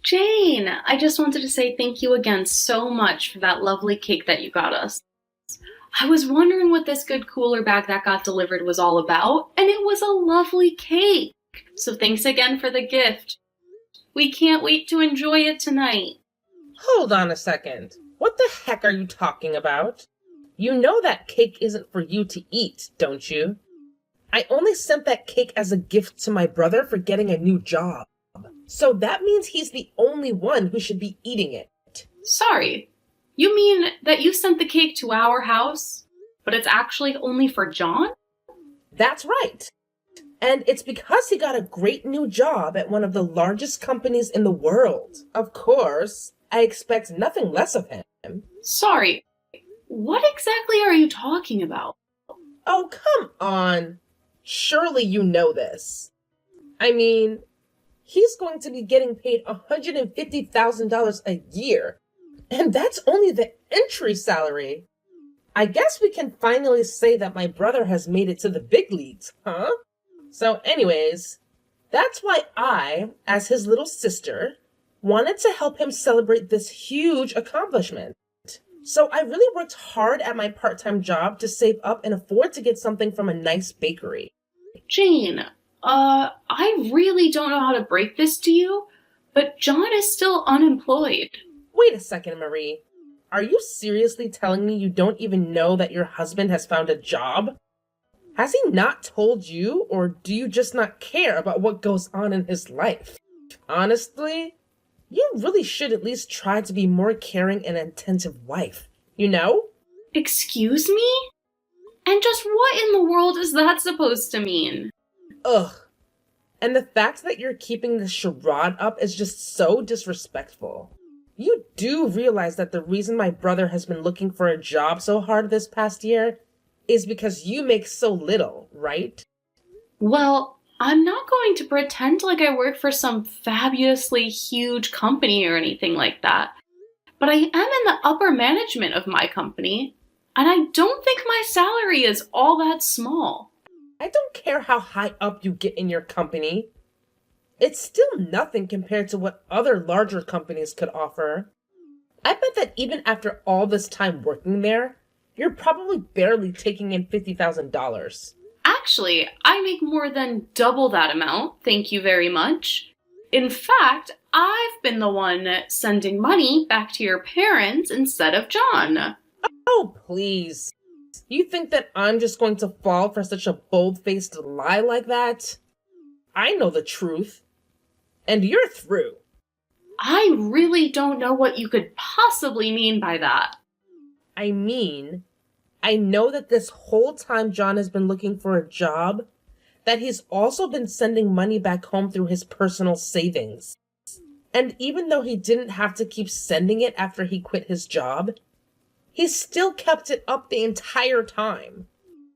Jane, I just wanted to say thank you again so much for that lovely cake that you got us. I was wondering what this good cooler bag that got delivered was all about, and it was a lovely cake. So thanks again for the gift. We can't wait to enjoy it tonight. Hold on a second. What the heck are you talking about? You know that cake isn't for you to eat, don't you? I only sent that cake as a gift to my brother for getting a new job. So that means he's the only one who should be eating it. Sorry, you mean that you sent the cake to our house, but it's actually only for John? That's right. And it's because he got a great new job at one of the largest companies in the world. Of course, I expect nothing less of him. Sorry, what exactly are you talking about? Oh, come on. Surely you know this. I mean, he's going to be getting paid $150,000 a year. And that's only the entry salary. I guess we can finally say that my brother has made it to the big leagues, huh? So anyways, that's why I, as his little sister, wanted to help him celebrate this huge accomplishment. So I really worked hard at my part-time job to save up and afford to get something from a nice bakery. Jane, I really don't know how to break this to you, but John is still unemployed. Wait a second, Marie. Are you seriously telling me you don't even know that your husband has found a job? Has he not told you, or do you just not care about what goes on in his life? Honestly, you really should at least try to be more caring and attentive wife, you know? Excuse me? And just what in the world is that supposed to mean? Ugh. And the fact that you're keeping this charade up is just so disrespectful. You do realize that the reason my brother has been looking for a job so hard this past year is because you make so little, right? Well, I'm not going to pretend like I work for some fabulously huge company or anything like that. But I am in the upper management of my company, and I don't think my salary is all that small. I don't care how high up you get in your company. It's still nothing compared to what other larger companies could offer. I bet that even after all this time working there, you're probably barely taking in $50,000. Actually, I make more than double that amount, thank you very much. In fact, I've been the one sending money back to your parents instead of John. Oh, please. You think that I'm just going to fall for such a bold-faced lie like that? I know the truth. And you're through. I really don't know what you could possibly mean by that. I mean, I know that this whole time John has been looking for a job, that he's also been sending money back home through his personal savings. And even though he didn't have to keep sending it after he quit his job, he still kept it up the entire time.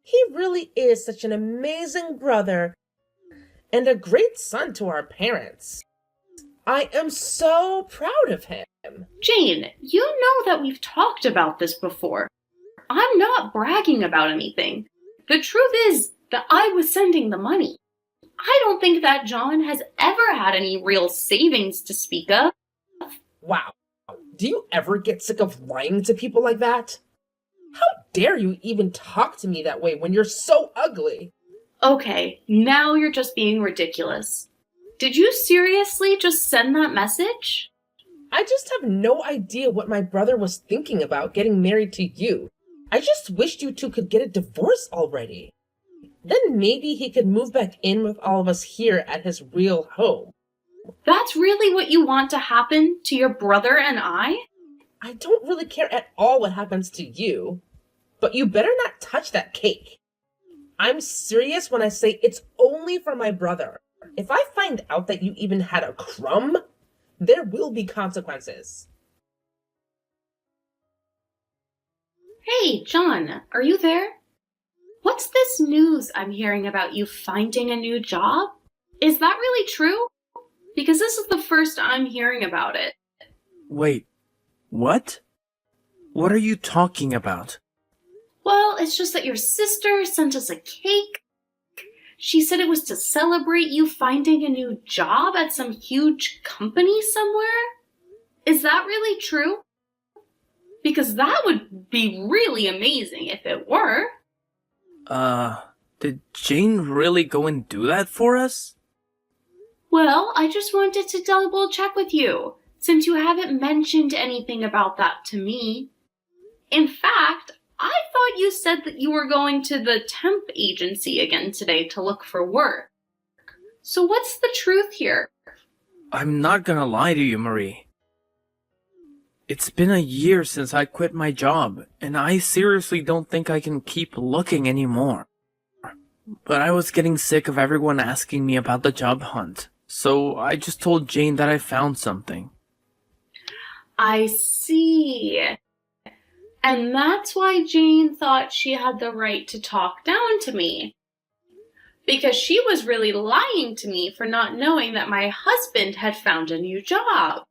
He really is such an amazing brother and a great son to our parents. I am so proud of him. Jane, you know that we've talked about this before. I'm not bragging about anything. The truth is that I was sending the money. I don't think that John has ever had any real savings to speak of. Wow. Do you ever get sick of lying to people like that? How dare you even talk to me that way when you're so ugly? Okay, now you're just being ridiculous. Did you seriously just send that message? I just have no idea what my brother was thinking about getting married to you. I just wished you two could get a divorce already. Then maybe he could move back in with all of us here at his real home. That's really what you want to happen to your brother and I? I don't really care at all what happens to you, but you better not touch that cake. I'm serious when I say it's only for my brother. If I find out that you even had a crumb, there will be consequences. Hey, John, are you there? What's this news I'm hearing about you finding a new job? Is that really true? Because this is the first I'm hearing about it. Wait, what? What are you talking about? Well, it's just that your sister sent us a cake. She said it was to celebrate you finding a new job at some huge company somewhere? Is that really true? Because that would be really amazing if it were. Did Jane really go and do that for us? Well, I just wanted to double check with you, since you haven't mentioned anything about that to me. In fact, I thought you said that you were going to the temp agency again today to look for work. So what's the truth here? I'm not gonna lie to you, Marie. It's been a year since I quit my job, and I seriously don't think I can keep looking anymore. But I was getting sick of everyone asking me about the job hunt, so I just told Jane that I found something. I see. And that's why Jane thought she had the right to talk down to me. Because she was really lying to me for not knowing that my husband had found a new job.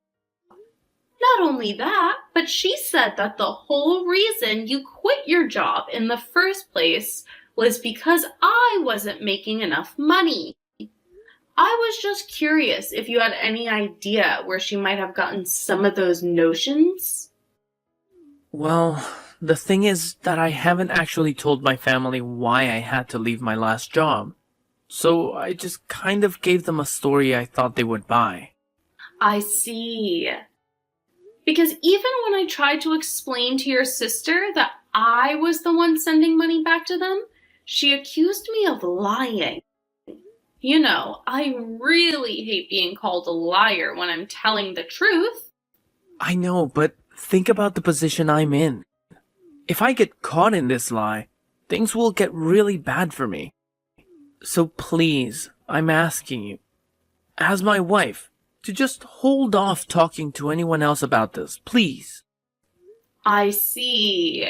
Not only that, but she said that the whole reason you quit your job in the first place was because I wasn't making enough money. I was just curious if you had any idea where she might have gotten some of those notions. Well, the thing is that I haven't actually told my family why I had to leave my last job. So I just kind of gave them a story I thought they would buy. I see. Because even when I tried to explain to your sister that I was the one sending money back to them, she accused me of lying. You know, I really hate being called a liar when I'm telling the truth. I know, but think about the position I'm in. If I get caught in this lie, things will get really bad for me. So please, I'm asking you, as my wife, to just hold off talking to anyone else about this, please. I see.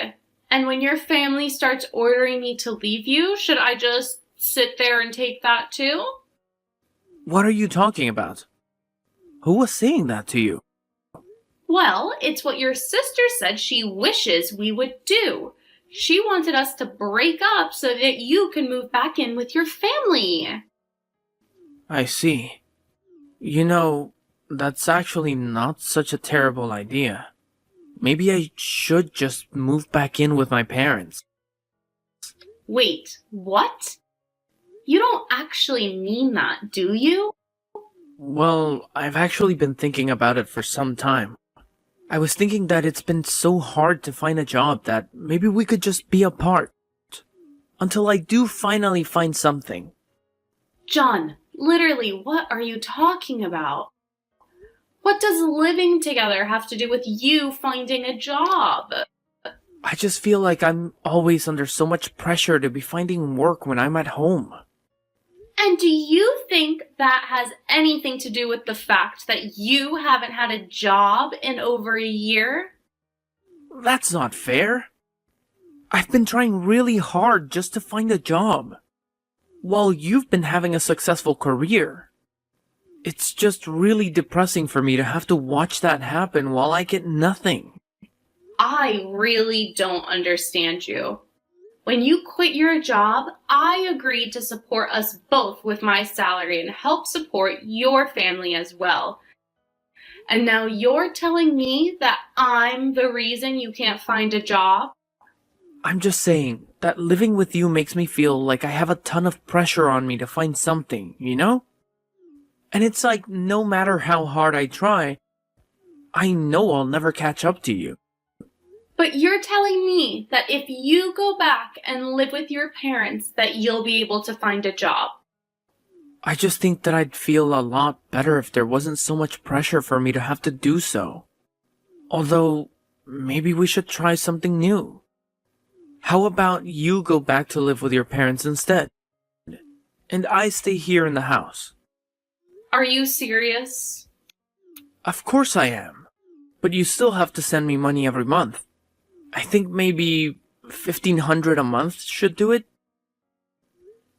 And when your family starts ordering me to leave you, should I just sit there and take that too? What are you talking about? Who was saying that to you? Well, it's what your sister said she wishes we would do. She wanted us to break up so that you can move back in with your family. I see. You know, that's actually not such a terrible idea. Maybe I should just move back in with my parents. Wait, what? You don't actually mean that, do you? Well, I've actually been thinking about it for some time. I was thinking that it's been so hard to find a job that maybe we could just be apart. Until I do finally find something. John, literally, what are you talking about? What does living together have to do with you finding a job? I just feel like I'm always under so much pressure to be finding work when I'm at home. And do you think that has anything to do with the fact that you haven't had a job in over a year? That's not fair. I've been trying really hard just to find a job, while you've been having a successful career. It's just really depressing for me to have to watch that happen while I get nothing. I really don't understand you. When you quit your job, I agreed to support us both with my salary and help support your family as well. And now you're telling me that I'm the reason you can't find a job? I'm just saying that living with you makes me feel like I have a ton of pressure on me to find something, you know? And it's like no matter how hard I try, I know I'll never catch up to you. But you're telling me that if you go back and live with your parents, that you'll be able to find a job. I just think that I'd feel a lot better if there wasn't so much pressure for me to have to do so. Although, maybe we should try something new. How about you go back to live with your parents instead? And I stay here in the house. Are you serious? Of course I am. But you still have to send me money every month. I think maybe $1,500 a month should do it.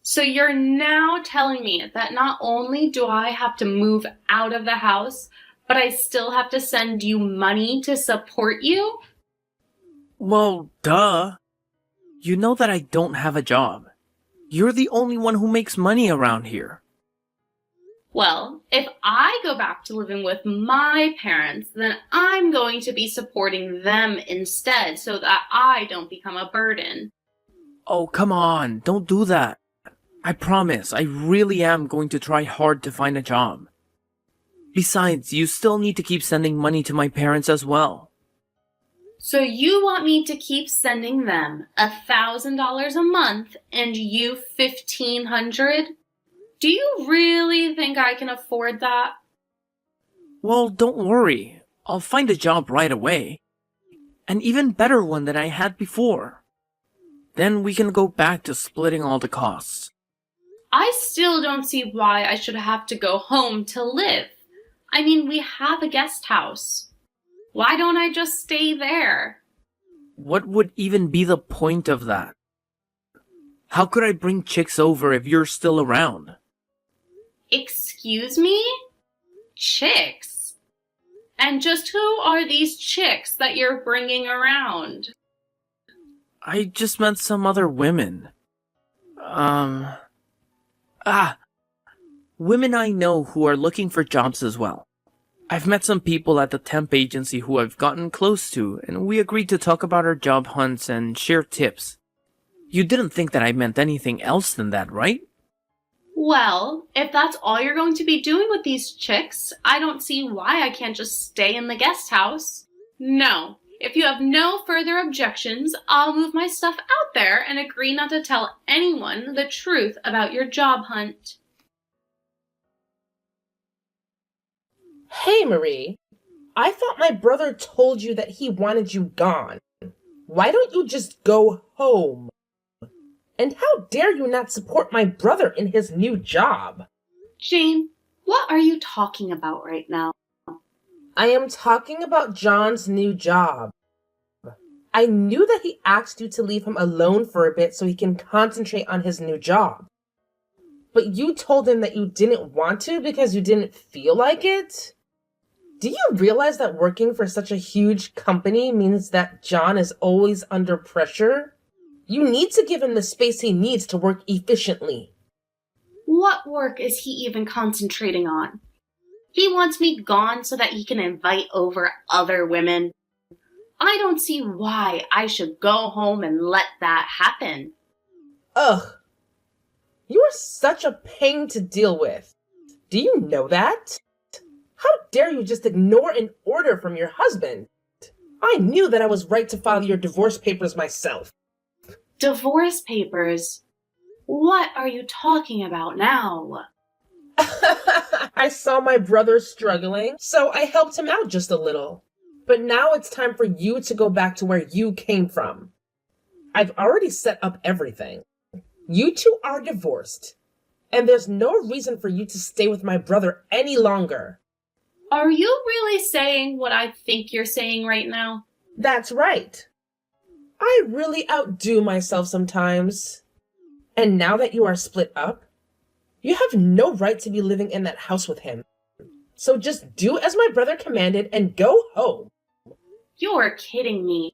So you're now telling me that not only do I have to move out of the house, but I still have to send you money to support you? Well, duh. You know that I don't have a job. You're the only one who makes money around here. Well, if I go back to living with my parents, then I'm going to be supporting them instead so that I don't become a burden. Oh, come on, don't do that. I promise, I really am going to try hard to find a job. Besides, you still need to keep sending money to my parents as well. So you want me to keep sending them $1,000 a month and you $1,500? Do you really think I can afford that? Well, don't worry. I'll find a job right away. An even better one than I had before. Then we can go back to splitting all the costs. I still don't see why I should have to go home to live. I mean, we have a guest house. Why don't I just stay there? What would even be the point of that? How could I bring chicks over if you're still around? Excuse me? Chicks? And just who are these chicks that you're bringing around? I just met some other women. Women I know who are looking for jobs as well. I've met some people at the temp agency who I've gotten close to, and we agreed to talk about our job hunts and share tips. You didn't think that I meant anything else than that, right? Well, if that's all you're going to be doing with these chicks, I don't see why I can't just stay in the guest house. No, if you have no further objections, I'll move my stuff out there and agree not to tell anyone the truth about your job hunt. Hey, Marie. I thought my brother told you that he wanted you gone. Why don't you just go home? And how dare you not support my brother in his new job? Jane, what are you talking about right now? I am talking about John's new job. I knew that he asked you to leave him alone for a bit so he can concentrate on his new job. But you told him that you didn't want to because you didn't feel like it? Do you realize that working for such a huge company means that John is always under pressure? You need to give him the space he needs to work efficiently. What work is he even concentrating on? He wants me gone so that he can invite over other women. I don't see why I should go home and let that happen. Ugh. You are such a pain to deal with. Do you know that? How dare you just ignore an order from your husband? I knew that I was right to file your divorce papers myself. Divorce papers? What are you talking about now? I saw my brother struggling, so I helped him out just a little. But now it's time for you to go back to where you came from. I've already set up everything. You two are divorced, and there's no reason for you to stay with my brother any longer. Are you really saying what I think you're saying right now? That's right. I really outdo myself sometimes. And now that you are split up, you have no right to be living in that house with him. So just do as my brother commanded and go home. You're kidding me.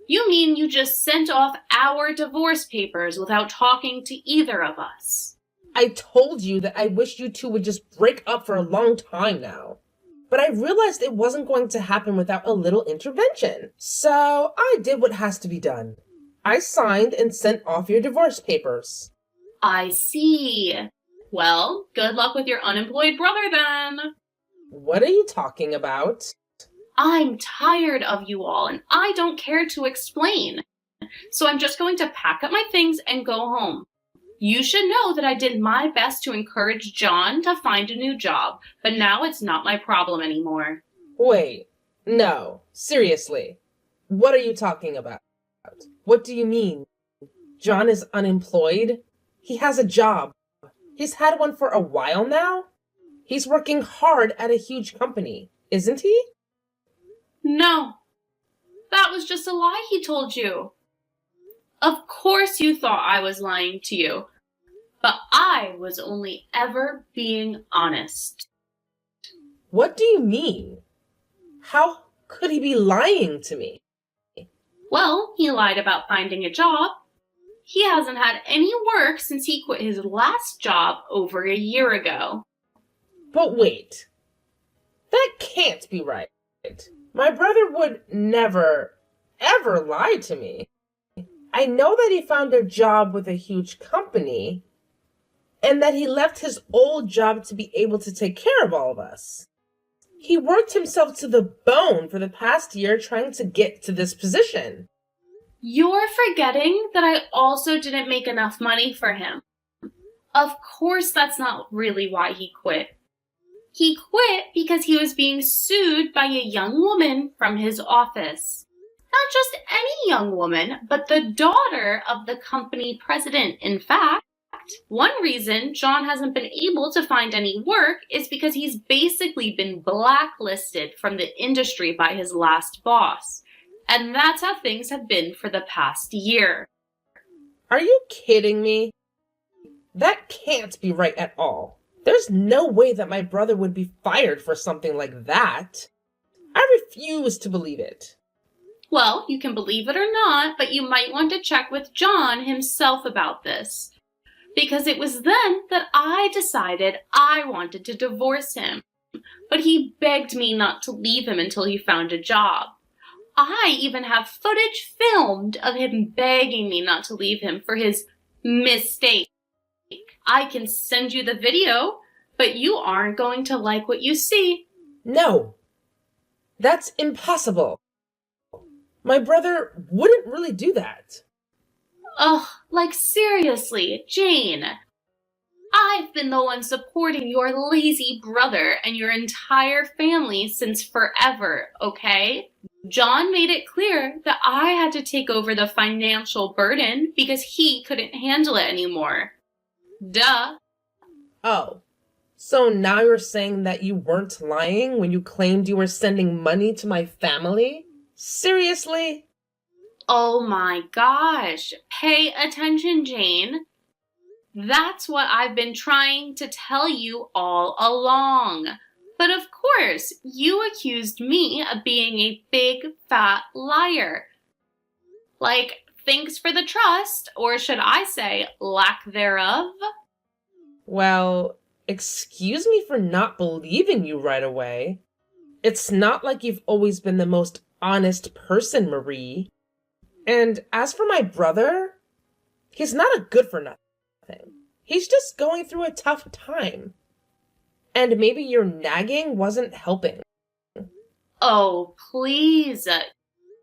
You mean you just sent off our divorce papers without talking to either of us? I told you that I wish you two would just break up for a long time now. But I realized it wasn't going to happen without a little intervention. So I did what has to be done. I signed and sent off your divorce papers. I see. Well, good luck with your unemployed brother then. What are you talking about? I'm tired of you all, and I don't care to explain. So I'm just going to pack up my things and go home. You should know that I did my best to encourage John to find a new job, but now it's not my problem anymore. Wait, no, seriously. What are you talking about? What do you mean? John is unemployed? He has a job. He's had one for a while now? He's working hard at a huge company, isn't he? No, that was just a lie he told you. Of course you thought I was lying to you, but I was only ever being honest. What do you mean? How could he be lying to me? Well, he lied about finding a job. He hasn't had any work since he quit his last job over a year ago. But wait, that can't be right. My brother would never, ever lie to me. I know that he found a job with a huge company, and that he left his old job to be able to take care of all of us. He worked himself to the bone for the past year trying to get to this position. You're forgetting that I also didn't make enough money for him. Of course, that's not really why he quit. He quit because he was being sued by a young woman from his office. Not just any young woman, but the daughter of the company president, in fact. One reason John hasn't been able to find any work is because he's basically been blacklisted from the industry by his last boss. And that's how things have been for the past year. Are you kidding me? That can't be right at all. There's no way that my brother would be fired for something like that. I refuse to believe it. Well, you can believe it or not, but you might want to check with John himself about this. Because it was then that I decided I wanted to divorce him. But he begged me not to leave him until he found a job. I even have footage filmed of him begging me not to leave him for his mistake. I can send you the video, but you aren't going to like what you see. No, that's impossible. My brother wouldn't really do that. Ugh, like seriously, Jane. I've been the one supporting your lazy brother and your entire family since forever, okay? John made it clear that I had to take over the financial burden because he couldn't handle it anymore. Duh. Oh, so now you're saying that you weren't lying when you claimed you were sending money to my family? Seriously? Oh my gosh. Pay attention, Jane. That's what I've been trying to tell you all along. But of course, you accused me of being a big fat liar. Like, thanks for the trust, or should I say, lack thereof? Well, excuse me for not believing you right away. It's not like you've always been the most honest person, Marie. And as for my brother, he's not a good for nothing. He's just going through a tough time. And maybe your nagging wasn't helping. Oh, please.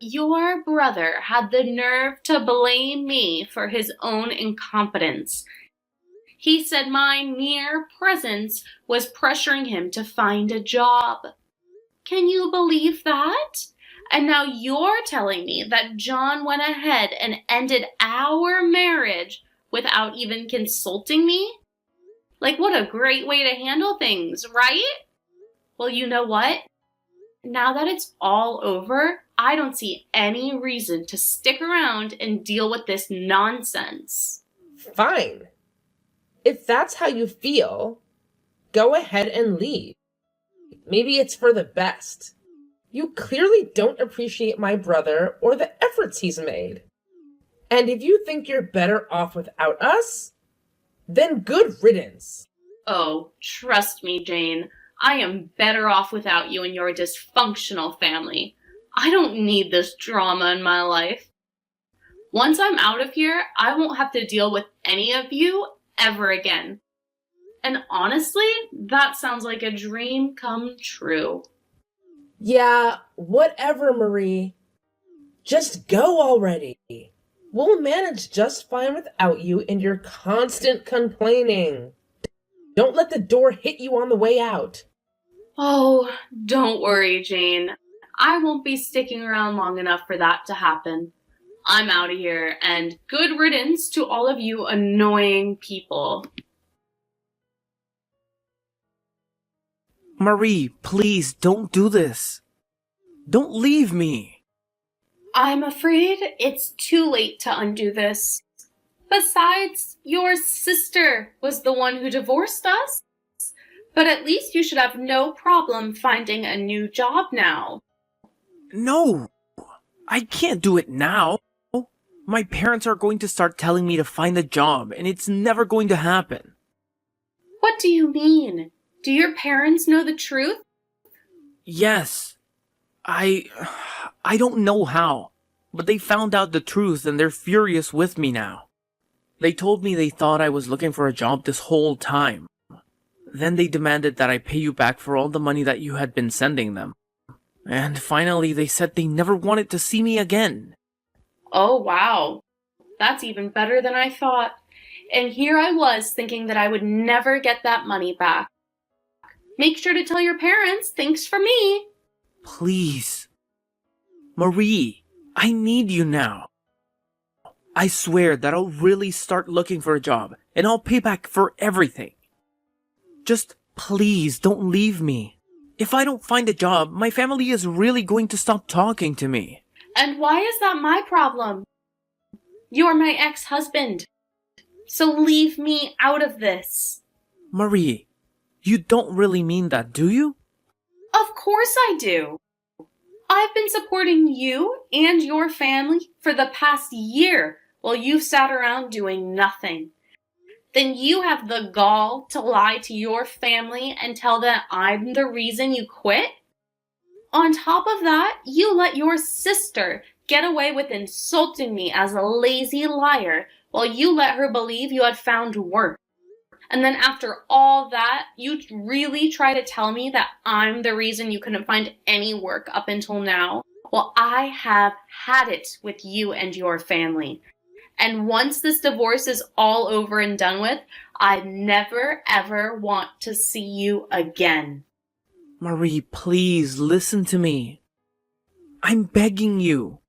Your brother had the nerve to blame me for his own incompetence. He said my mere presence was pressuring him to find a job. Can you believe that? And now you're telling me that John went ahead and ended our marriage without even consulting me? Like, what a great way to handle things, right? Well, you know what? Now that it's all over, I don't see any reason to stick around and deal with this nonsense. Fine. If that's how you feel, go ahead and leave. Maybe it's for the best. You clearly don't appreciate my brother or the efforts he's made. And if you think you're better off without us, then good riddance. Oh, trust me, Jane. I am better off without you and your dysfunctional family. I don't need this drama in my life. Once I'm out of here, I won't have to deal with any of you ever again. And honestly, that sounds like a dream come true. Yeah, whatever, Marie. Just go already. We'll manage just fine without you and your constant complaining. Don't let the door hit you on the way out. Oh, don't worry, Jane. I won't be sticking around long enough for that to happen. I'm out of here, and good riddance to all of you annoying people. Marie, please don't do this. Don't leave me. I'm afraid it's too late to undo this. Besides, your sister was the one who divorced us. But at least you should have no problem finding a new job now. No, I can't do it now. My parents are going to start telling me to find a job, and it's never going to happen. What do you mean? Do your parents know the truth? Yes. I don't know how, but they found out the truth and they're furious with me now. They told me they thought I was looking for a job this whole time. Then they demanded that I pay you back for all the money that you had been sending them. And finally they said they never wanted to see me again. Oh, wow. That's even better than I thought. And here I was thinking that I would never get that money back. Make sure to tell your parents, thanks for me. Please. Marie, I need you now. I swear that I'll really start looking for a job, and I'll pay back for everything. Just please don't leave me. If I don't find a job, my family is really going to stop talking to me. And why is that my problem? You're my ex-husband. So leave me out of this. Marie, you don't really mean that, do you? Of course I do. I've been supporting you and your family for the past year while you've sat around doing nothing. Then you have the gall to lie to your family and tell them I'm the reason you quit? On top of that, you let your sister get away with insulting me as a lazy liar while you let her believe you had found work. And then after all that, you really try to tell me that I'm the reason you couldn't find any work up until now? Well, I have had it with you and your family. And once this divorce is all over and done with, I never ever want to see you again. Marie, please listen to me. I'm begging you.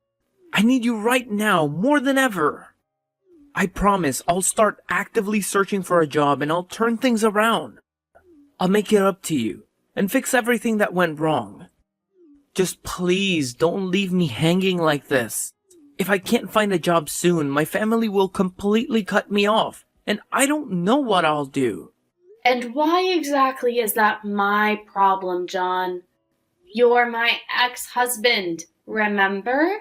I need you right now, more than ever. I promise I'll start actively searching for a job and I'll turn things around. I'll make it up to you and fix everything that went wrong. Just please don't leave me hanging like this. If I can't find a job soon, my family will completely cut me off, and I don't know what I'll do. And why exactly is that my problem, John? You're my ex-husband, remember?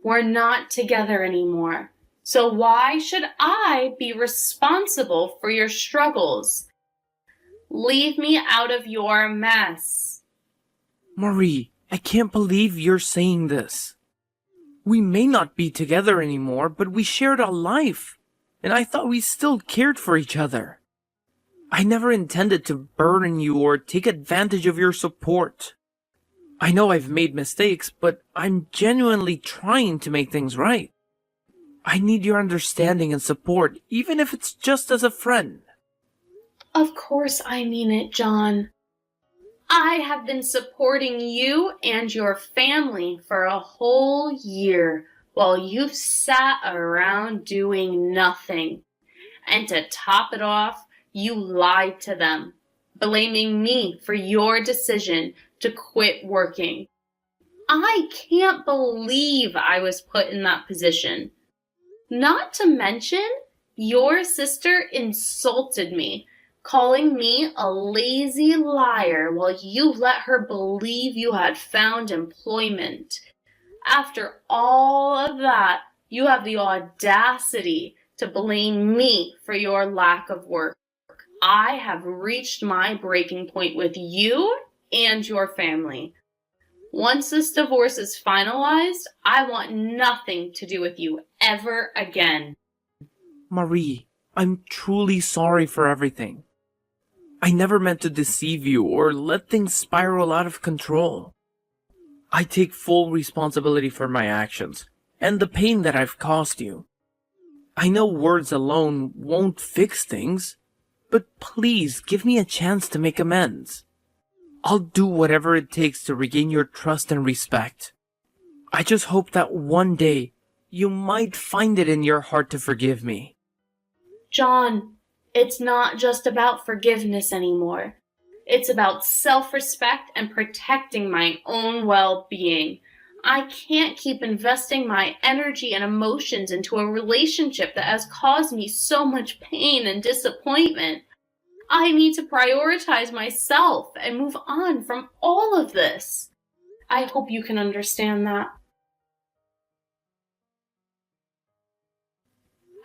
We're not together anymore. So why should I be responsible for your struggles? Leave me out of your mess. Marie, I can't believe you're saying this. We may not be together anymore, but we shared a life, and I thought we still cared for each other. I never intended to burden you or take advantage of your support. I know I've made mistakes, but I'm genuinely trying to make things right. I need your understanding and support, even if it's just as a friend. Of course I mean it, John. I have been supporting you and your family for a whole year while you've sat around doing nothing. And to top it off, you lied to them, blaming me for your decision to quit working. I can't believe I was put in that position. Not to mention, your sister insulted me, calling me a lazy liar while you let her believe you had found employment. After all of that, you have the audacity to blame me for your lack of work. I have reached my breaking point with you and your family. Once this divorce is finalized, I want nothing to do with you ever again. Marie, I'm truly sorry for everything. I never meant to deceive you or let things spiral out of control. I take full responsibility for my actions and the pain that I've caused you. I know words alone won't fix things, but please give me a chance to make amends. I'll do whatever it takes to regain your trust and respect. I just hope that one day you might find it in your heart to forgive me. John, it's not just about forgiveness anymore. It's about self-respect and protecting my own well-being. I can't keep investing my energy and emotions into a relationship that has caused me so much pain and disappointment. I need to prioritize myself and move on from all of this. I hope you can understand that.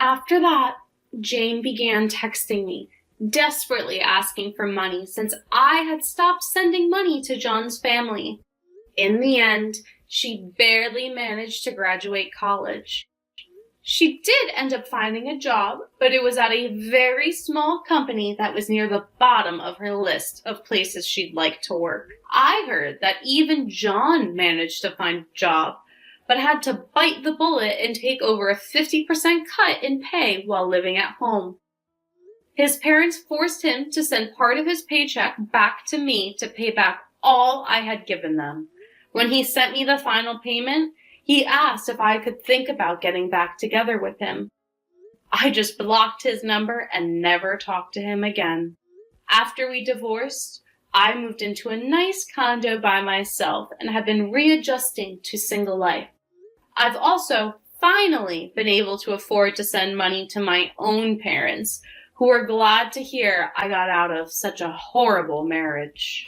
After that, Jane began texting me, desperately asking for money since I had stopped sending money to John's family. In the end, she barely managed to graduate college. She did end up finding a job, but it was at a very small company that was near the bottom of her list of places she'd like to work. I heard that even John managed to find a job, but had to bite the bullet and take over a 50% cut in pay while living at home. His parents forced him to send part of his paycheck back to me to pay back all I had given them. When he sent me the final payment, he asked if I could think about getting back together with him. I just blocked his number and never talked to him again. After we divorced, I moved into a nice condo by myself and have been readjusting to single life. I've also finally been able to afford to send money to my own parents, who are glad to hear I got out of such a horrible marriage.